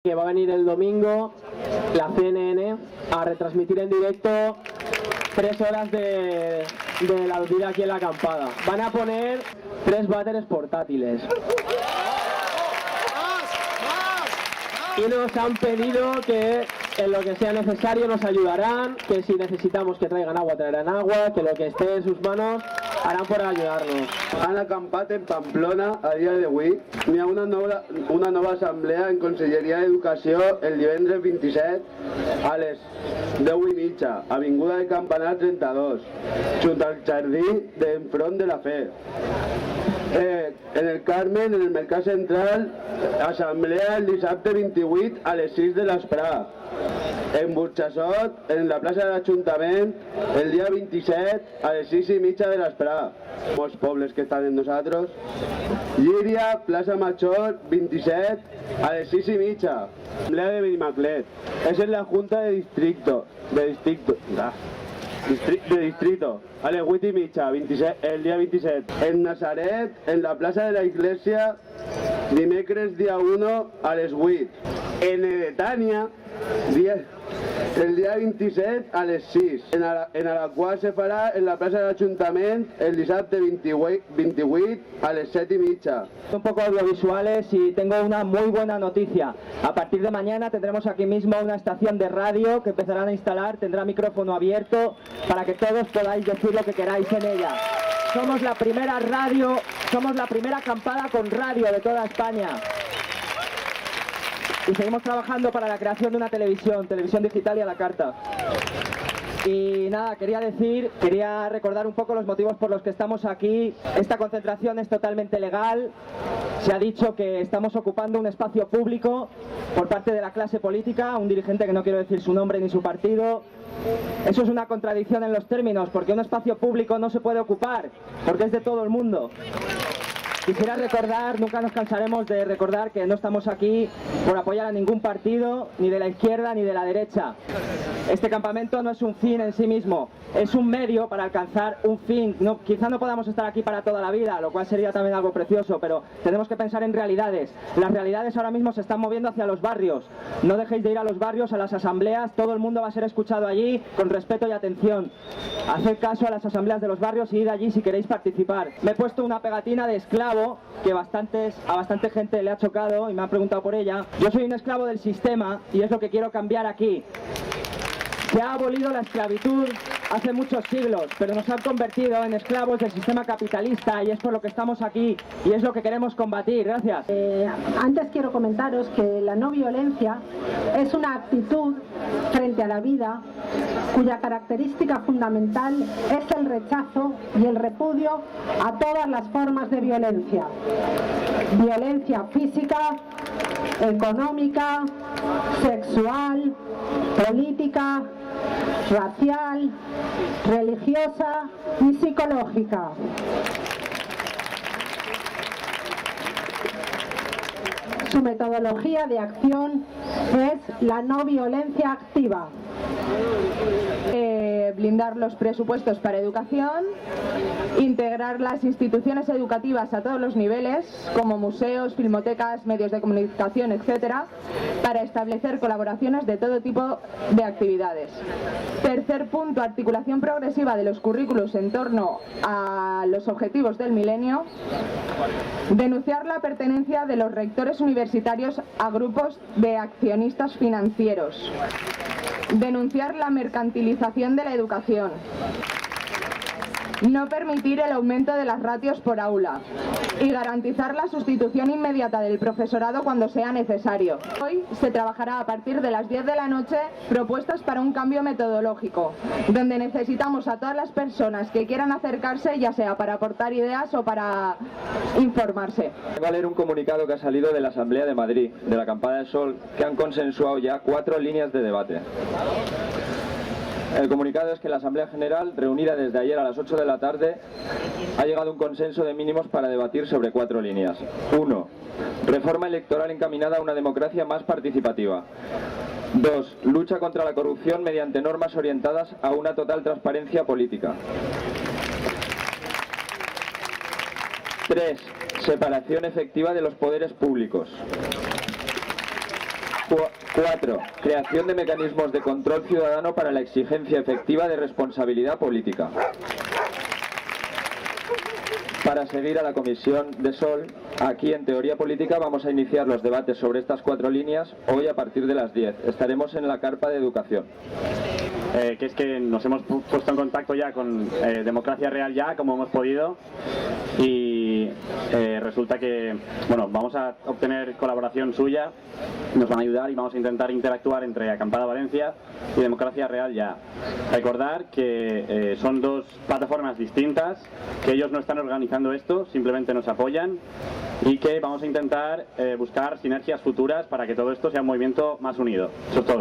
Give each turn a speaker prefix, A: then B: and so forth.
A: que va a venir el domingo la CNN a retransmitir en directo 3 horas de la vida aquí en la acampada. Van a poner 3 váteres portátiles. Y nos han pedido que en lo que sea necesario nos ayudarán, que si necesitamos que traigan agua, traerán agua, que lo que esté en sus manos harán por ayudarnos.
B: Han acampat en Pamplona a dia d'avui. N'hi ha una nova assemblea en Conselleria d'Educació el divendres 27 a les 10:30, Avinguda de Campanar 32, junt al jardí d'enfront de la Fe. En el Carmen, en el Mercat Central, assemblea el dissabte 28 a les 6 de l'esprà. En Burxassot, en la plaça de l'Ajuntament, el dia 27 a les 6:30 de l'esprà. Molts pobles que estan en nosaltres. Llíria, plaça Major, 27 a les 6:30. Assemblea de Benimaclet. Es en la Junta de Distrito. De distrito, a les 8:30, 27, el dia 27. En Nazaret, en la plaça de la Iglesia, dimecres dia 1 a les 8. En Edetània, el dia 27 a les 6. En Alaquàs se farà en la plaça de l'Ajuntament el dissabte 28 a les 7:30.
A: Un poco audiovisuales y tengo una muy buena noticia. A partir de mañana tendremos aquí mismo una estación de radio que empezarán a instalar, tendrá micrófono abierto para que todos podáis decir lo que queráis en ella. Somos la primera radio, somos la primera acampada con radio de toda España. Y seguimos trabajando para la creación de una televisión digital y a la carta. Y nada, quería recordar un poco los motivos por los que estamos aquí. Esta concentración es totalmente legal. Se ha dicho que estamos ocupando un espacio público por parte de la clase política, un dirigente que no quiero decir su nombre ni su partido. Eso es una contradicción en los términos, porque un espacio público no se puede ocupar, porque es de todo el mundo. Quisiera recordar, nunca nos cansaremos de recordar que no estamos aquí por apoyar a ningún partido, ni de la izquierda ni de la derecha. Este campamento no es un fin en sí mismo, es un medio para alcanzar un fin. Quizá no podamos estar aquí para toda la vida, lo cual sería también algo precioso, pero tenemos que pensar en realidades. Las realidades ahora mismo se están moviendo hacia los barrios. No dejéis de ir a los barrios, a las asambleas, todo el mundo va a ser escuchado allí con respeto y atención. Haced caso a las asambleas de los barrios y id allí si queréis participar. Me he puesto una pegatina de esclavo que a bastante gente le ha chocado y me han preguntado por ella. Yo soy un esclavo del sistema y es lo que quiero cambiar aquí. Se ha abolido la esclavitud hace muchos siglos, pero nos han convertido en esclavos del sistema capitalista y es por lo que estamos aquí y es lo que queremos combatir. Gracias.
C: Antes quiero comentaros que la no violencia es una actitud frente a la vida cuya característica fundamental es el rechazo y el repudio a todas las formas de violencia. Violencia física, económica, sexual, política, racial, religiosa y psicológica. Su metodología de acción es la no violencia activa.
D: Blindar los presupuestos para educación, integrar las instituciones educativas a todos los niveles, como museos, filmotecas, medios de comunicación, etcétera, para establecer colaboraciones de todo tipo de actividades. Tercer punto, articulación progresiva de los currículos en torno a los objetivos del milenio. Denunciar la pertenencia de los rectores universitarios a grupos de accionistas financieros. Denunciar la mercantilización de la educación. No permitir el aumento de las ratios por aula y garantizar la sustitución inmediata del profesorado cuando sea necesario. Hoy se trabajará a partir de las 10 de la noche propuestas para un cambio metodológico, donde necesitamos a todas las personas que quieran acercarse, ya sea para aportar ideas o para informarse.
E: Voy a leer un comunicado que ha salido de la Asamblea de Madrid, de la Acampada del Sol, que han consensuado ya 4 líneas de debate. El comunicado es que la Asamblea General, reunida desde ayer a las 8 de la tarde, ha llegado a un consenso de mínimos para debatir sobre 4 líneas. 1. Reforma electoral encaminada a una democracia más participativa. 2. Lucha contra la corrupción mediante normas orientadas a una total transparencia política. 3. Separación efectiva de los poderes públicos. 4. Creación de mecanismos de control ciudadano para la exigencia efectiva de responsabilidad política. Para seguir a la Comisión de Sol, aquí en Teoría Política vamos a iniciar los debates sobre estas 4 líneas hoy a partir de las 10. Estaremos en la carpa de educación.
F: Que es que nos hemos puesto en contacto ya con Democracia Real Ya, como hemos podido, y resulta que, bueno, vamos a obtener colaboración suya, nos van a ayudar y vamos a intentar interactuar entre Acampada Valencia y Democracia Real Ya. Recordar que son 2 plataformas distintas, que ellos no están organizando esto, simplemente nos apoyan, y que vamos a intentar buscar sinergias futuras para que todo esto sea un movimiento más unido. Eso es todo.